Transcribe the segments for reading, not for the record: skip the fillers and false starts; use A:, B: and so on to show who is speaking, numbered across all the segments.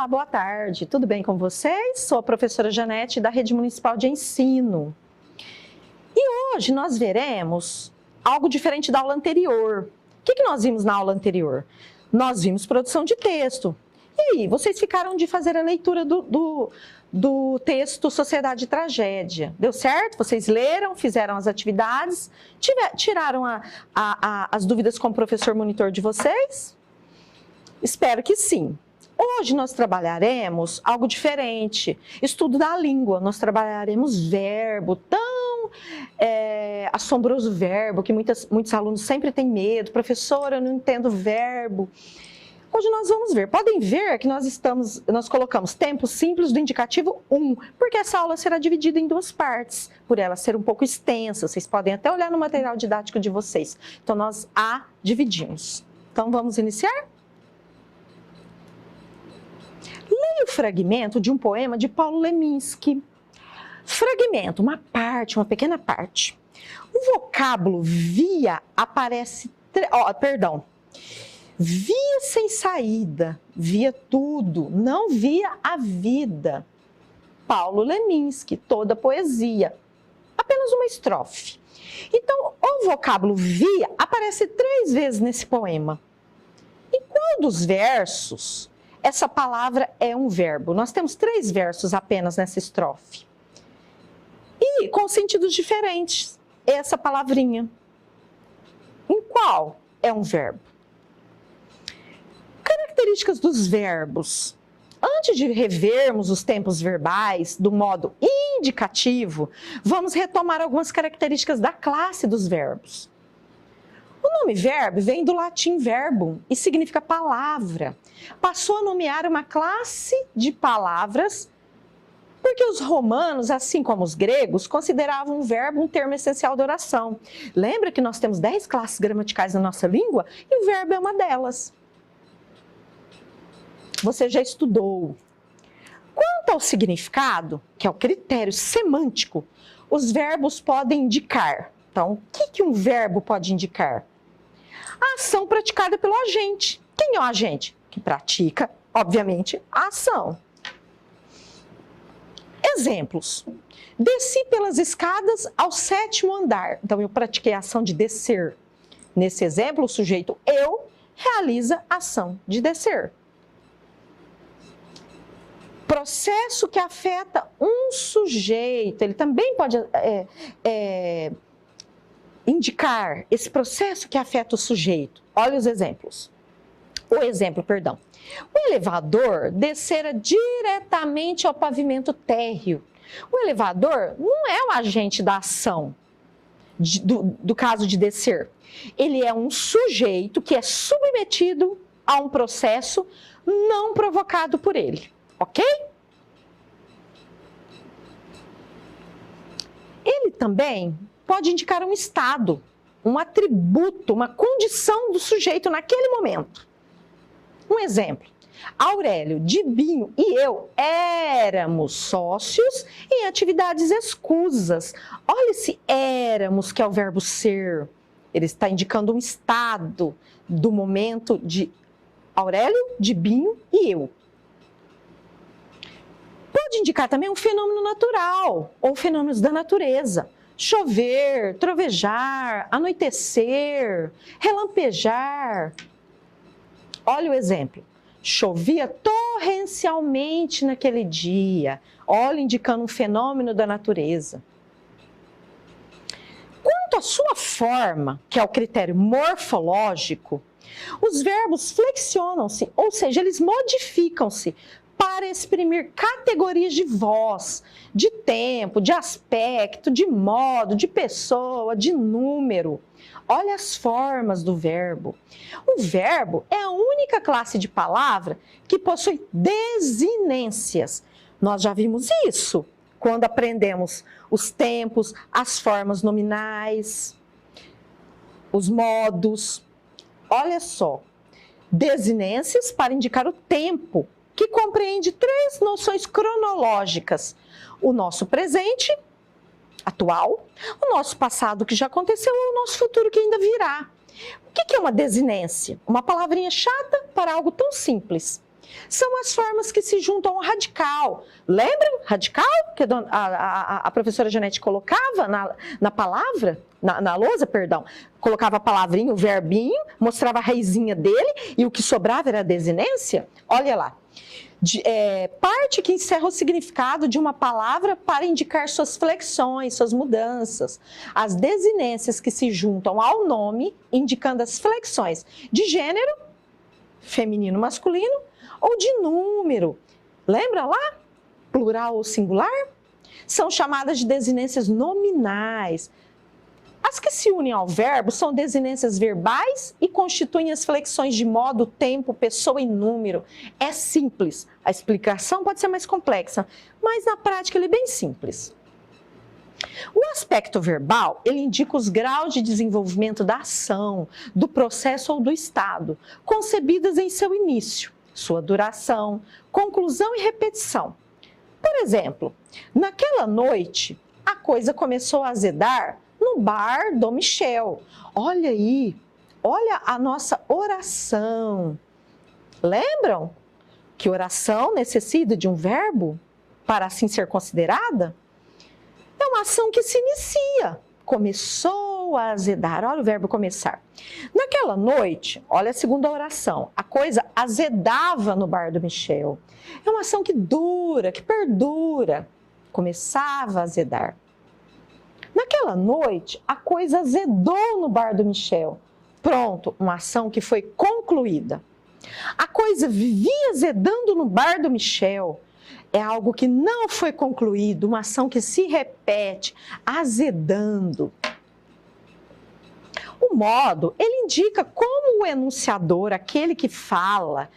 A: Olá, boa tarde. Tudo bem com vocês? Sou a professora Janete da Rede Municipal de Ensino. E hoje nós veremos algo diferente da aula anterior. O que nós vimos na aula anterior? Nós vimos produção de texto. E aí, vocês ficaram de fazer a leitura do texto Sociedade e Tragédia. Deu certo? Vocês leram, fizeram as atividades, tiraram as dúvidas com o professor monitor de vocês? Espero que sim. Hoje nós trabalharemos algo diferente, estudo da língua, nós trabalharemos verbo, tão assombroso verbo, que muitos alunos sempre têm medo, professora, eu não entendo verbo. Hoje nós vamos ver, podem ver que nós colocamos tempo simples do indicativo 1, porque essa aula será dividida em duas partes, por ela ser um pouco extensa, vocês podem até olhar no material didático de vocês. Então nós a dividimos. Então vamos iniciar? Leia o fragmento de um poema de Paulo Leminski. Fragmento, uma pequena parte. O vocábulo via aparece... Via sem saída, via tudo, não via a vida. Paulo Leminski, toda a poesia. Apenas uma estrofe. Então, o vocábulo via aparece 3 vezes nesse poema. Em qual dos versos essa palavra é um verbo? Nós temos 3 versos apenas nessa estrofe. E com sentidos diferentes, essa palavrinha. Em qual é um verbo? Características dos verbos. Antes de revermos os tempos verbais do modo indicativo, vamos retomar algumas características da classe dos verbos. O nome verbo vem do latim verbum e significa palavra. Passou a nomear uma classe de palavras porque os romanos, assim como os gregos, consideravam o verbo um termo essencial da oração. Lembra que nós temos 10 classes gramaticais na nossa língua e o verbo é uma delas. Você já estudou. Quanto ao significado, que é o critério semântico, os verbos podem indicar. Então, o que um verbo pode indicar? A ação praticada pelo agente. Quem é o agente? Que pratica, obviamente, a ação. Exemplos. Desci pelas escadas ao 7º andar. Então, eu pratiquei a ação de descer. Nesse exemplo, o sujeito eu realiza a ação de descer. Processo que afeta um sujeito, ele também pode indicar esse processo que afeta o sujeito. Olha os exemplos. O elevador descera diretamente ao pavimento térreo. O elevador não é o agente da ação, do caso de descer. Ele é um sujeito que é submetido a um processo não provocado por ele. Ok? Ele também pode indicar um estado, um atributo, uma condição do sujeito naquele momento. Um exemplo. Aurélio, Dibinho e eu éramos sócios em atividades escusas. Olha esse éramos, que é o verbo ser. Ele está indicando um estado do momento de Aurélio, Dibinho e eu. Pode indicar também um fenômeno natural ou fenômenos da natureza. Chover, trovejar, anoitecer, relampejar. Olha o exemplo. Chovia torrencialmente naquele dia. Olha, indicando um fenômeno da natureza. Quanto à sua forma, que é o critério morfológico, os verbos flexionam-se, ou seja, eles modificam-se para exprimir categorias de voz, de tempo, de aspecto, de modo, de pessoa, de número. Olha as formas do verbo. O verbo é a única classe de palavra que possui desinências. Nós já vimos isso quando aprendemos os tempos, as formas nominais, os modos. Olha só, desinências para indicar o tempo, que compreende 3 noções cronológicas: o nosso presente, atual, o nosso passado que já aconteceu e o nosso futuro que ainda virá. O que é uma desinência? Uma palavrinha chata para algo tão simples. São as formas que se juntam ao radical. Lembram? Radical? Que a professora Janete colocava na palavra, na lousa, perdão. Colocava a palavrinha, o verbinho, mostrava a raizinha dele e o que sobrava era a desinência. Olha lá. Parte que encerra o significado de uma palavra para indicar suas flexões, suas mudanças. As desinências que se juntam ao nome, indicando as flexões de gênero, feminino, masculino, ou de número. Lembra lá? Plural ou singular? São chamadas de desinências nominais. As que se unem ao verbo são desinências verbais e constituem as flexões de modo, tempo, pessoa e número. É simples. A explicação pode ser mais complexa, mas na prática ele é bem simples. O aspecto verbal, ele indica os graus de desenvolvimento da ação, do processo ou do estado, concebidas em seu início, sua duração, conclusão e repetição. Por exemplo, naquela noite, a coisa começou a azedar no bar do Michel. Olha aí, olha a nossa oração. Lembram que oração necessita de um verbo para assim ser considerada? É uma ação que se inicia. Começou a azedar. Olha o verbo começar. Naquela noite, olha a segunda oração. A coisa azedava no bar do Michel. É uma ação que dura, que perdura. Começava a azedar. Naquela noite, a coisa azedou no bar do Michel. Pronto, uma ação que foi concluída. A coisa vivia azedando no bar do Michel. É algo que não foi concluído, uma ação que se repete, azedando. O modo, ele indica como o enunciador, aquele que fala,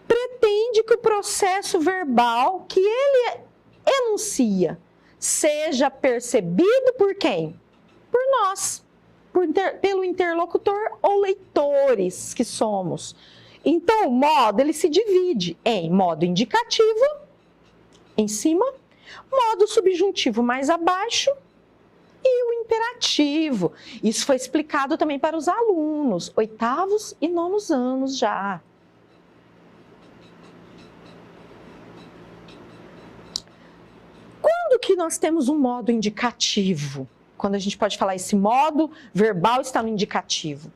A: pretende que o processo verbal que ele enuncia seja percebido por quem? Por nós, pelo interlocutor ou leitores que somos. Então, o modo, ele se divide em modo indicativo, em cima, modo subjuntivo mais abaixo e o imperativo. Isso foi explicado também para os alunos, 8º e 9º anos já. Quando que nós temos um modo indicativo? Quando a gente pode falar esse modo verbal está no indicativo.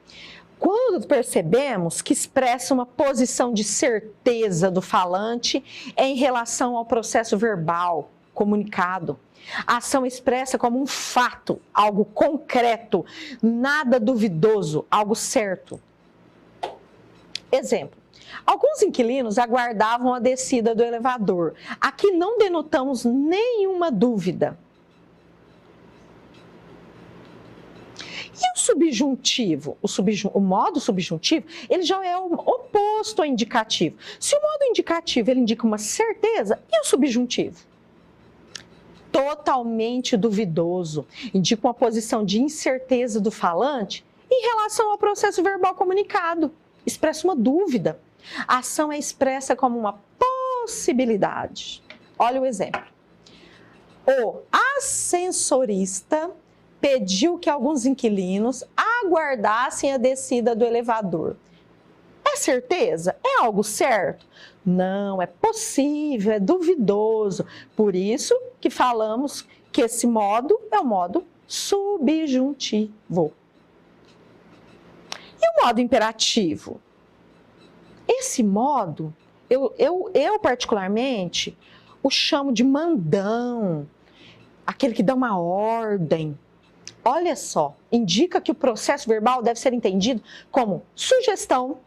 A: Quando percebemos que expressa uma posição de certeza do falante em relação ao processo verbal comunicado. A ação expressa como um fato, algo concreto, nada duvidoso, algo certo. Exemplo. Alguns inquilinos aguardavam a descida do elevador. Aqui não denotamos nenhuma dúvida. E o subjuntivo? O modo subjuntivo, ele já é o oposto ao indicativo. Se o modo indicativo ele indica uma certeza, e o subjuntivo? Totalmente duvidoso. Indica uma posição de incerteza do falante em relação ao processo verbal comunicado. Expressa uma dúvida. A ação é expressa como uma possibilidade. Olha o exemplo. O ascensorista pediu que alguns inquilinos aguardassem a descida do elevador. É certeza? É algo certo? Não, é possível, é duvidoso. Por isso que falamos que esse modo é o modo subjuntivo. E o modo imperativo? Esse modo, eu particularmente, o chamo de mandão, aquele que dá uma ordem. Olha só, indica que o processo verbal deve ser entendido como sugestão,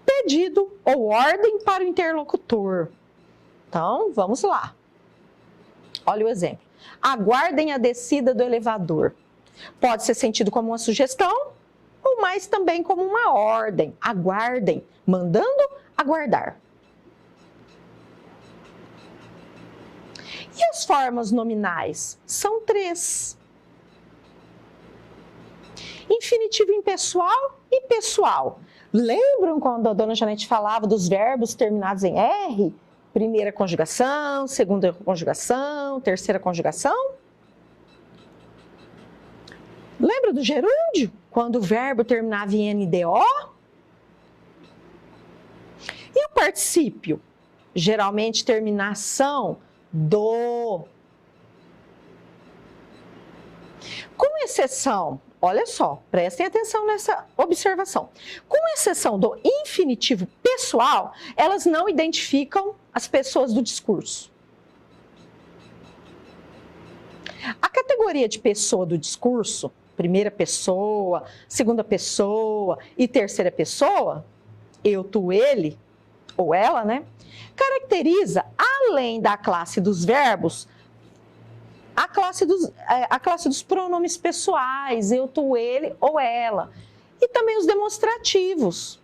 A: pedido ou ordem para o interlocutor. Então, vamos lá. Olha o exemplo. Aguardem a descida do elevador. Pode ser sentido como uma sugestão, ou mais também como uma ordem. Aguardem, mandando aguardar. E as formas nominais? São 3. Infinitivo impessoal e pessoal. Lembram quando a dona Janete falava dos verbos terminados em R? Primeira conjugação, segunda conjugação, terceira conjugação? Lembra do gerúndio? Quando o verbo terminava em NDO? E o particípio? Geralmente terminação do. Com exceção, olha só, prestem atenção nessa observação. Com exceção do infinitivo pessoal, elas não identificam as pessoas do discurso. A categoria de pessoa do discurso, primeira pessoa, segunda pessoa e terceira pessoa, eu, tu, ele ou ela, né? Caracteriza, além da classe dos verbos, a classe dos pronomes pessoais, eu, tu, ele ou ela. E também os demonstrativos,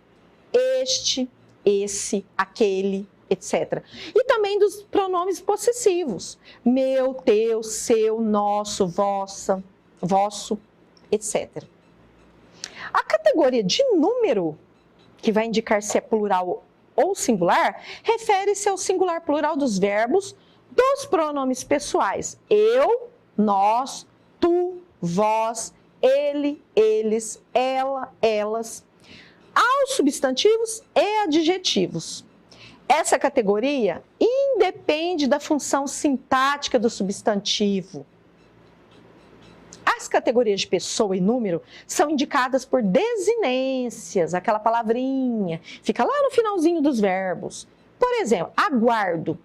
A: este, esse, aquele, etc. E também dos pronomes possessivos, meu, teu, seu, nosso, vossa, vosso, etc. A categoria de número, que vai indicar se é plural ou singular, refere-se ao singular plural dos verbos dos pronomes pessoais. Eu, nós, tu, vós, ele, eles, ela, elas. Aos substantivos e adjetivos. Essa categoria independe da função sintática do substantivo. As categorias de pessoa e número são indicadas por desinências, aquela palavrinha, fica lá no finalzinho dos verbos. Por exemplo, aguardo.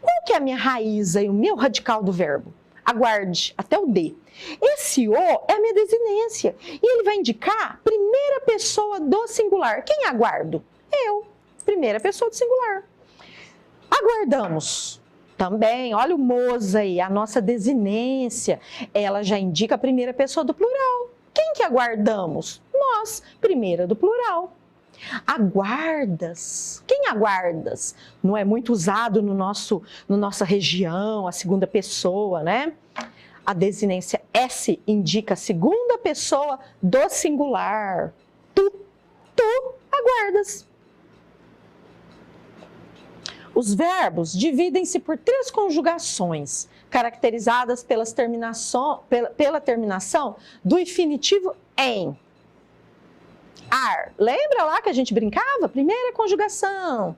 A: Qual que é a minha raiz aí, o meu radical do verbo? Aguarde, até o D. Esse O é a minha desinência e ele vai indicar primeira pessoa do singular. Quem aguardo? Eu, primeira pessoa do singular. Aguardamos. Também, olha o moza aí, a nossa desinência, ela já indica a primeira pessoa do plural. Quem que aguardamos? Nós, primeira do plural. Aguardas. Quem aguardas? Não é muito usado no nossa região, a segunda pessoa, né? A desinência S indica a segunda pessoa do singular. Tu aguardas. Os verbos dividem-se por 3 conjugações, caracterizadas pela terminação do infinitivo em. Ar. Lembra lá que a gente brincava? Primeira conjugação.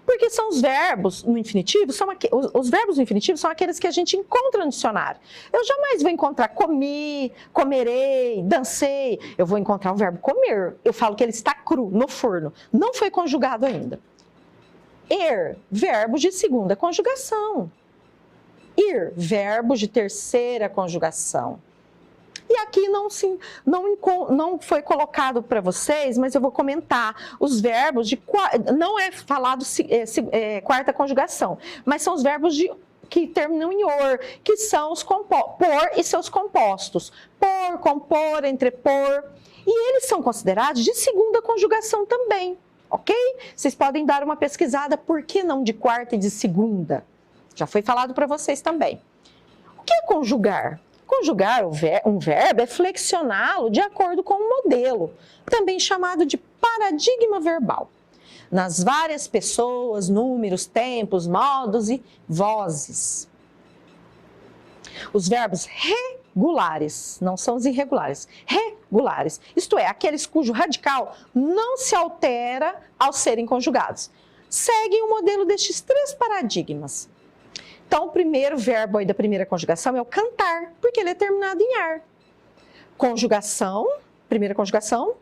A: Porque são os verbos no infinitivo, os verbos no infinitivo são aqueles que a gente encontra no dicionário. Eu jamais vou encontrar comi, comerei, dancei. Eu vou encontrar o verbo comer. Eu falo que ele está cru, no forno. Não foi conjugado ainda. Verbos de segunda conjugação. Ir, verbos de terceira conjugação. E aqui não foi colocado para vocês, mas eu vou comentar. Os verbos de... Não é falado quarta conjugação, mas são os verbos que terminam em or, que são os por e seus compostos. Por, compor, entrepor. E eles são considerados de segunda conjugação também. Ok? Vocês podem dar uma pesquisada, por que não de quarta e de segunda? Já foi falado para vocês também. O que é conjugar? Conjugar um verbo é flexioná-lo de acordo com um modelo, também chamado de paradigma verbal, nas várias pessoas, números, tempos, modos e vozes. Os verbos regulares, não são os irregulares, regulares, isto é, aqueles cujo radical não se altera ao serem conjugados, seguem o modelo destes 3 paradigmas. Então, o primeiro verbo aí da primeira conjugação é o cantar, porque ele é terminado em ar. Conjugação, primeira conjugação,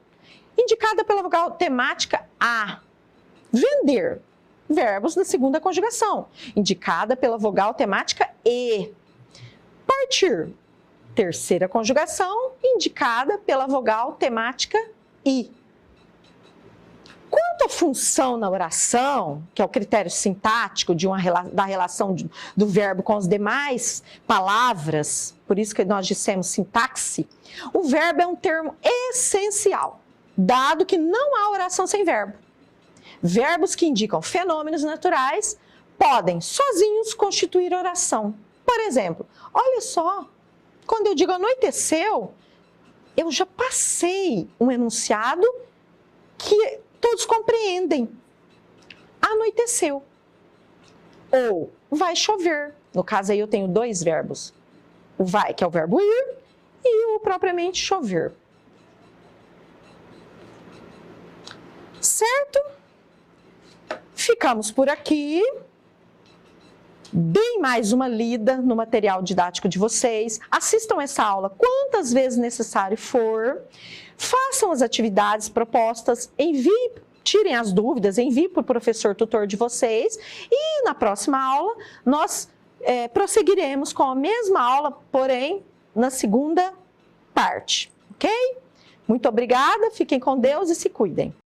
A: indicada pela vogal temática A. Vender, verbos da segunda conjugação, indicada pela vogal temática E. Partir, terceira conjugação, indicada pela vogal temática I. Quanto à função na oração, que é o critério sintático da relação do verbo com as demais palavras, por isso que nós dissemos sintaxe, o verbo é um termo essencial, dado que não há oração sem verbo. Verbos que indicam fenômenos naturais podem sozinhos constituir oração. Por exemplo, olha só, quando eu digo anoiteceu, eu já passei um enunciado que todos compreendem. Anoiteceu. Ou vai chover. No caso aí eu tenho 2 verbos. O vai, que é o verbo ir, e o propriamente chover. Certo? Ficamos por aqui. Deem mais uma lida no material didático de vocês, assistam essa aula quantas vezes necessário for, façam as atividades propostas, enviem, tirem as dúvidas, enviem para o professor tutor de vocês e na próxima aula nós prosseguiremos com a mesma aula, porém na segunda parte, ok? Muito obrigada, fiquem com Deus e se cuidem.